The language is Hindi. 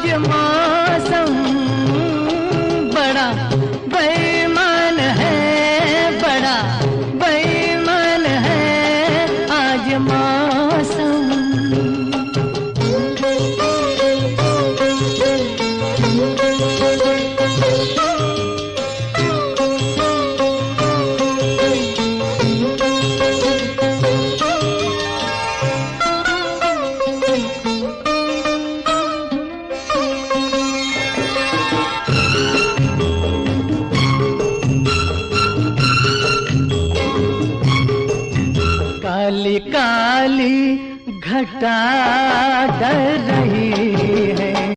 आज मौसम बड़ा बेईमान है, बड़ा बेईमान है आज मौसम। काली काली घटा डर रही